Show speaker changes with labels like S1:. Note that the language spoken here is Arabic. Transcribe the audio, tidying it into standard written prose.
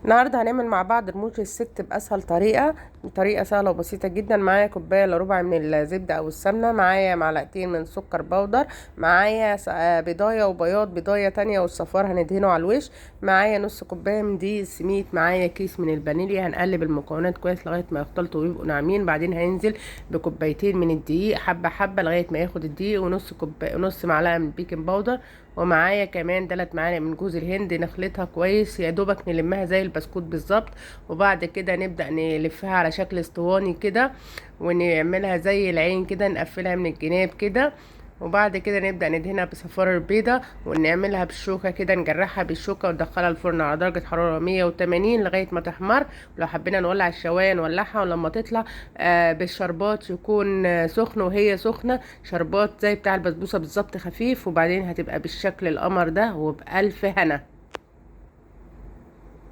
S1: النهارده هنعمل مع بعض رموش الست باسهل طريقه سهله وبسيطه جدا. معايا كوبايه الا ربع من الزبده او السمنه، معايا معلقتين من سكر بودر، معايا بيضايه وبياض بيضايه تانية والصفار هندهنه على الوش، معايا نص كوبايه من دقيق السميد، معايا كيس من الفانيليا. هنقلب المكونات كويس لغايه ما يختلطوا ويبقوا ناعمين. بعدين هننزل بكوبايتين من الدقيق حبه حبه لغايه ما ياخد الدقيق، ونص معلقه من البيكنج باودر، ومعايا كمان 3 معالق من جوز الهند. نخلطها كويس يا دوبك نلمها زي البسكوت بالظبط، وبعد كده نبدأ نلفها على شكل اسطواني كده، ونعملها زي العين كده، نقفلها من الجناب كده، وبعد كده نبدأ ندهنها بصفار البيضة، ونعملها بالشوكة كده، نجرحها بالشوكة وندخلها الفرن على درجة حرارة 180 لغاية ما تحمر. ولو حبينا نولع الشواية نولعها، ولما تطلع بالشربات يكون سخن، وهي سخنة شربات زي بتاع البسبوسة بالظبط خفيف، وبعدين هتبقى بالشكل القمر ده وبألف هنا.